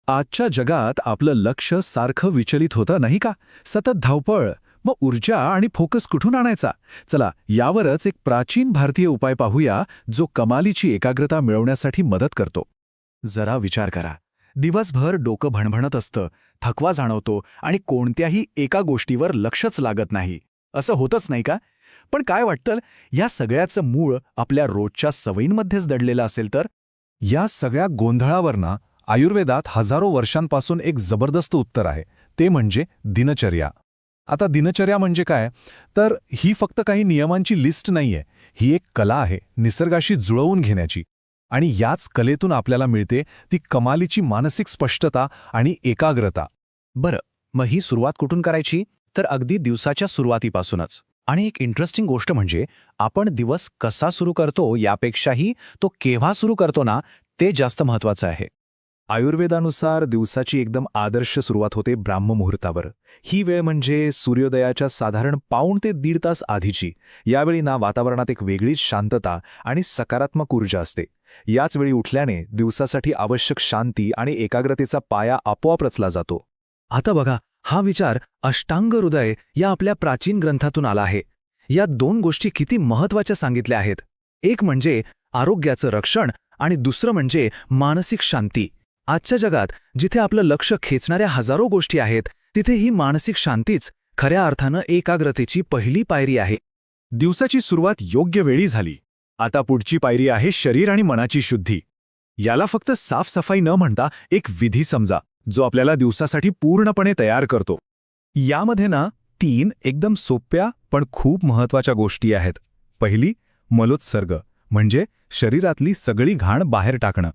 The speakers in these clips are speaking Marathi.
आजच्या जगात आपलं लक्ष सारखं विचलित होतं नाही का? सतत धावपळ. मग ऊर्जा आणि फोकस कुठून आणायचा? चला यावरच एक प्राचीन भारतीय उपाय पाहूया, जो कमालीची एकाग्रता मिळवण्यासाठी मदत करतो. जरा विचार करा. दिवसभर डोकं भणभणत असतं, थकवा जाणवतो आणि कोणत्याही एका गोष्टीवर लक्षच लागत नाही. असं होतच नाही का? पण काय वाटतं, या सगळ्याचं मूळ आपल्या रोजच्या सवयींमध्येच दडलेलं असेल तर? या सगळ्या गोंधळावर ना आयुर्वेदात हजारो वर्षांपासून एक जबरदस्त उत्तर आहे. ते म्हणजे दिनचर्या. आता दिनचर्या म्हणजे काय? तर ही फक्त काही नियमांची लिस्ट नाहीये. ही एक कला आहे निसर्गाशी जुळवून घेण्याची. आणि याच कलेतून आपल्याला मिळते ती कमालीची मानसिक स्पष्टता आणि एकाग्रता. बरं, मग ही सुरुवात कुठून करायची? तर अगदी दिवसाच्या सुरुवातीपासूनच. आणि एक इंटरेस्टिंग गोष्ट म्हणजे आपण दिवस कसा सुरू करतो यापेक्षाही तो केव्हा सुरू करतो ना, ते जास्त महत्त्वाचं आहे. आयुर्वेदानुसार दिवसाची एकदम आदर्श सुरुवात होते ब्राह्ममुहूर्तावर. ही वेळ म्हणजे सूर्योदयाच्या साधारण पाऊण ते दीड तास आधीची. यावेळी ना वातावरणात एक वेगळीच शांतता आणि सकारात्मक ऊर्जा असते. याच वेळी उठल्याने दिवसासाठी आवश्यक शांती आणि एकाग्रतेचा पाया आपोआप रचला जातो. आता बघा, हा विचार अष्टांग हृदय या आपल्या प्राचीन ग्रंथातून आला आहे. या दोन गोष्टी किती महत्त्वाच्या सांगितल्या आहेत. एक म्हणजे आरोग्याचं रक्षण आणि दुसरं म्हणजे मानसिक शांती. आजच्या जगात जिथे आपलं लक्ष खेचणाऱ्या हजारो गोष्टी आहेत, तिथे ही मानसिक शांतीच खऱ्या अर्थानं एकाग्रतेची पहिली पायरी आहे. दिवसाची सुरुवात योग्य वेळी झाली. आता पुढची पायरी आहे शरीर आणि मनाची शुद्धी. याला फक्त साफसफाई न म्हणता एक विधी समजा, जो आपल्याला दिवसासाठी पूर्णपणे तयार करतो. यामध्ये ना 3 एकदम सोप्या पण खूप महत्त्वाच्या गोष्टी आहेत. पहिली, मलोत्सर्ग म्हणजे शरीरातली सगळी घाण बाहेर टाकणं.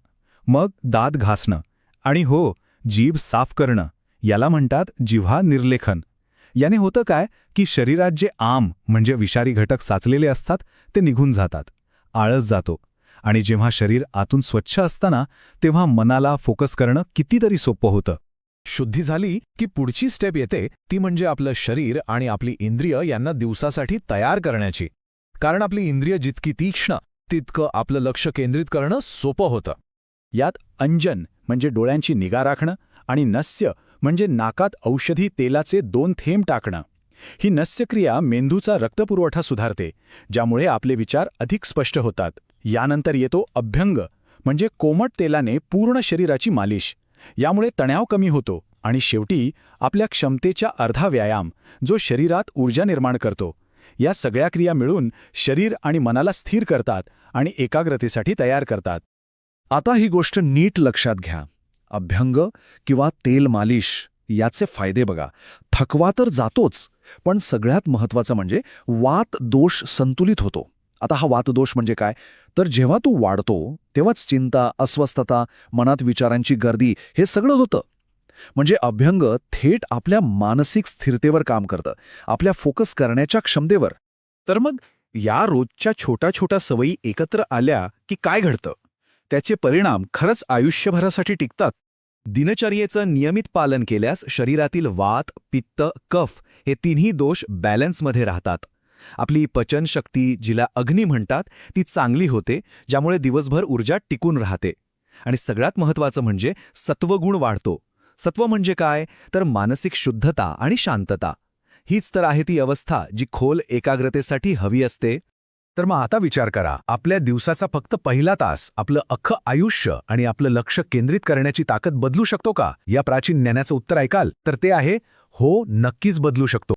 मग दात घासणं आणि हो, जीभ साफ करणं. याला म्हणतात जिव्हा निर्लेखन. याने होतं काय की शरीरात जे आम म्हणजे विषारी घटक साचलेले असतात ते निघून जातात, आळस जातो. आणि जेव्हा शरीर आतून स्वच्छ असताना तेव्हा मनाला फोकस करणं कितीतरी सोपं होतं. शुद्धी झाली की पुढची स्टेप येते, ती म्हणजे आपलं शरीर आणि आपली इंद्रिय यांना दिवसासाठी तयार करण्याची. कारण आपली इंद्रिय जितकी तीक्ष्ण, तितकं आपलं लक्ष केंद्रित करणं सोपं होतं. यात अंजन म्हणजे डोळ्यांची निगा राखणं आणि नस्य म्हणजे नाकात औषधी तेलाचे 2 थेंब टाकणं. ही नस्यक्रिया मेंदूचा रक्तपुरवठा सुधारते, ज्यामुळे आपले विचार अधिक स्पष्ट होतात. यानंतर येतो अभ्यंग म्हणजे कोमट तेलाने पूर्ण शरीराची मालिश. यामुळे तणाव कमी होतो. आणि शेवटी आपल्या क्षमतेच्या अर्धा व्यायाम, जो शरीरात ऊर्जा निर्माण करतो. या सगळ्या क्रिया मिळून शरीर आणि मनाला स्थिर करतात आणि एकाग्रतेसाठी तयार करतात. आता ही गोष्ट नीट लक्षात घ्या. अभ्यंग किंवा तेल मालिश याचे फायदे बघा. थकवा तर जातोच, पण सगळ्यात महत्त्वाचं म्हणजे वात दोष संतुलित होतो. आता हा वातदोष म्हणजे काय? तर जेव्हा तो वाढतो तेव्हाच चिंता, अस्वस्थता, मनात विचारांची गर्दी हे सगळं होतं. म्हणजे अभ्यंग थेट आपल्या मानसिक स्थिरतेवर काम करतं, आपल्या फोकस करण्याच्या क्षमतेवर. तर मग या रोजच्या छोट्या छोट्या सवयी एकत्र आल्या की काय घडतं? त्याचे परिणाम खरंच आयुष्यभरासाठी टिकतात. दिनचर्येचं नियमित पालन केल्यास शरीरातील वात, पित्त, कफ हे तिन्ही दोष बॅलन्समध्ये राहतात. आपली पचनशक्ती, जिला अग्नी म्हणतात, ती चांगली होते, ज्यामुळे दिवसभर ऊर्जा टिकून राहते. आणि सगळ्यात महत्त्वाचं म्हणजे सत्वगुण वाढतो. सत्व म्हणजे काय? तर मानसिक शुद्धता आणि शांतता. हीच तर आहे ती अवस्था जी खोल एकाग्रतेसाठी हवी असते. तर मग आता विचार करा, आपल्या दिवसाचा फक्त पहिला तास आपलं अख्खं आयुष्य आणि आपलं लक्ष केंद्रित करण्याची ताकद बदलू शकतो का? या प्राचीन ज्ञानाचं उत्तर ऐकाल तर ते आहे हो, नक्कीच बदलू शकतो.